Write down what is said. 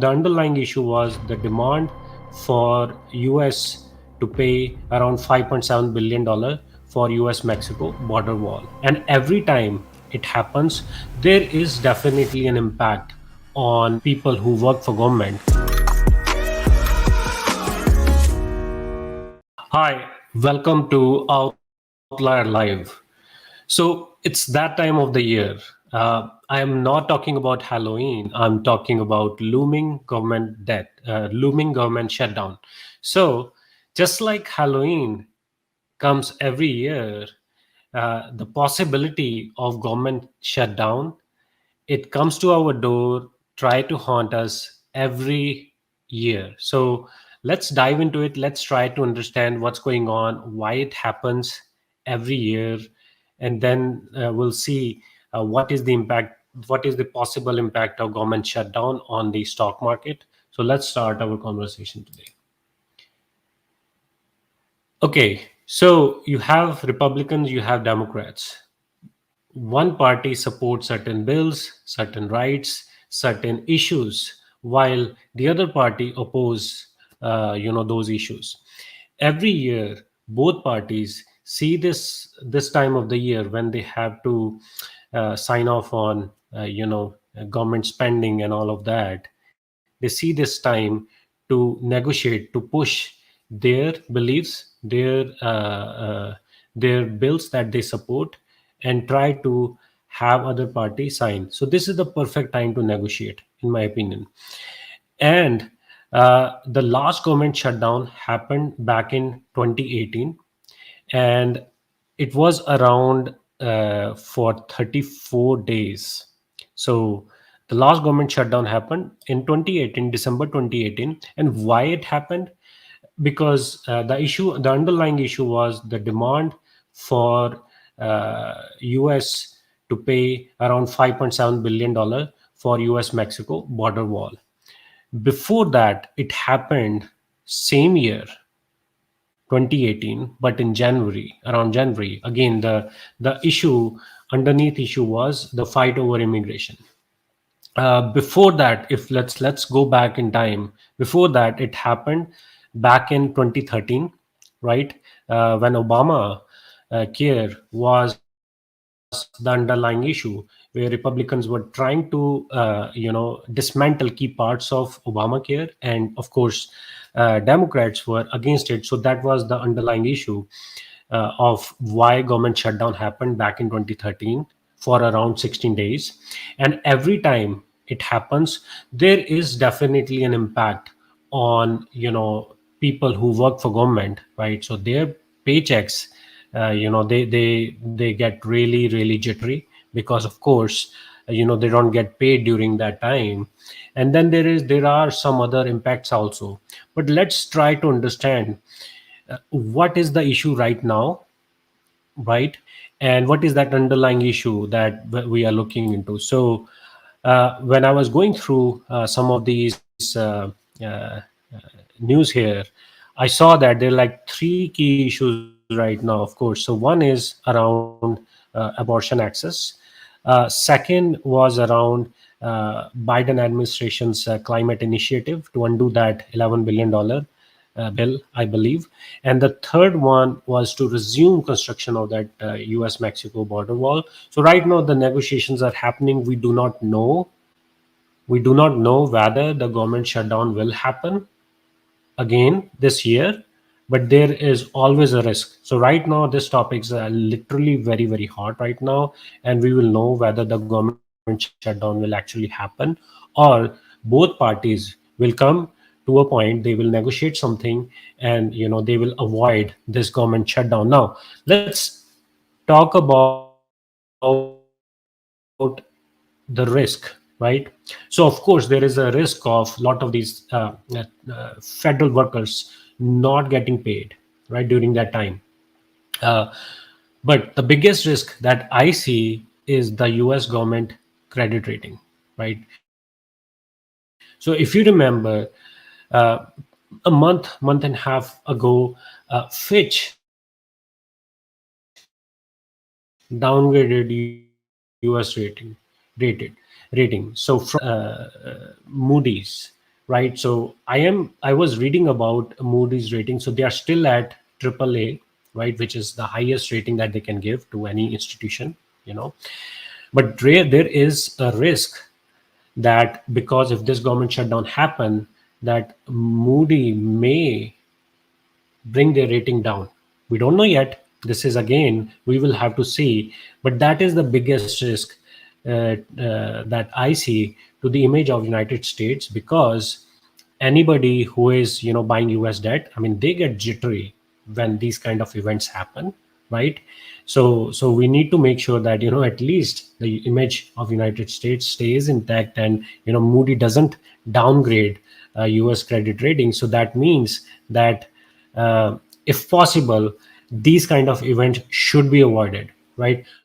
the underlying issue was the demand for US to pay around $5.7 billion for US Mexico border wall. And every time it happens, there is definitely an impact on people who work for government. Hi, welcome to Outlier Live. So it's that time of the year. I am not talking about Halloween. I'm talking about looming government debt, looming government shutdown. So just like Halloween comes every year, the possibility of government shutdown, it comes to our door, try to haunt us every year. So let's dive into it. Let's try to understand what's going on, why it happens every year, and then we'll see what is the impact, what is the possible impact of government shutdown on the stock market. So let's start our conversation today. Okay, so you have Republicans, you have Democrats. One party supports certain bills, certain rights, certain issues, while the other party oppose, those issues. Every year, both parties see this time of the year when they have to sign off on, government spending and all of that. They see this time to negotiate, to push their beliefs, their bills that they support, and try to have other parties sign. So this is the perfect time to negotiate, in my opinion. And the last government shutdown happened back in 2018, and it was around for 34 days. So the last government shutdown happened in 2018, December 2018. And why it happened? Because the underlying issue was the demand for US to pay around $5.7 billion for US Mexico border wall. Before that, it happened same year, 2018, but in January, around January. Again, the underneath issue was the fight over immigration. Before that, if let's go back in time, before that it happened back in 2013, right? When Obama care was the underlying issue, where Republicans were trying to dismantle key parts of Obamacare, and of course Democrats were against it. So that was the underlying issue of why government shutdown happened back in 2013 for around 16 days. And every time it happens, there is definitely an impact on people who work for government, right? So their paychecks, they get really jittery, because of course they don't get paid during that time. And then there are some other impacts also. But let's try to understand what is the issue right now, right? And what is that underlying issue that we are looking into? So when I was going through some of these news here, I saw that there are like three key issues right now, of course. So one is around abortion access. Second was around Biden administration's climate initiative to undo that $11 billion bill, I believe. And the third one was to resume construction of that US Mexico border wall. So right now the negotiations are happening. We do not know whether the government shutdown will happen again this year, but there is always a risk. So right now this topic is literally very hot right now, and we will know whether the government shutdown will actually happen, or both parties will come to a point, they will negotiate something, and they will avoid this government shutdown. Now let's talk about the risk, right? So of course there is a risk of a lot of these federal workers not getting paid, right, during that time. uh, but the biggest risk that I see is the US government credit rating, right? So if you remember, uh, a month and a half ago, Fitch downgraded US rating. So from Moody's, right? So I was reading about Moody's rating. So they are still at AAA, right, which is the highest rating that they can give to any institution, you know. But there is a risk that because if this government shutdown happen, that Moody may bring their rating down. We don't know yet. This is again, we will have to see. But that is the biggest risk that I see to the image of United States, because anybody who is, you know, buying US debt, I mean, they get jittery when these kind of events happen, right? So we need to make sure that, you know, at least the image of United States stays intact, and, you know, Moody doesn't downgrade US credit rating. So that means that uh, if possible, these kind of events should be avoided, right?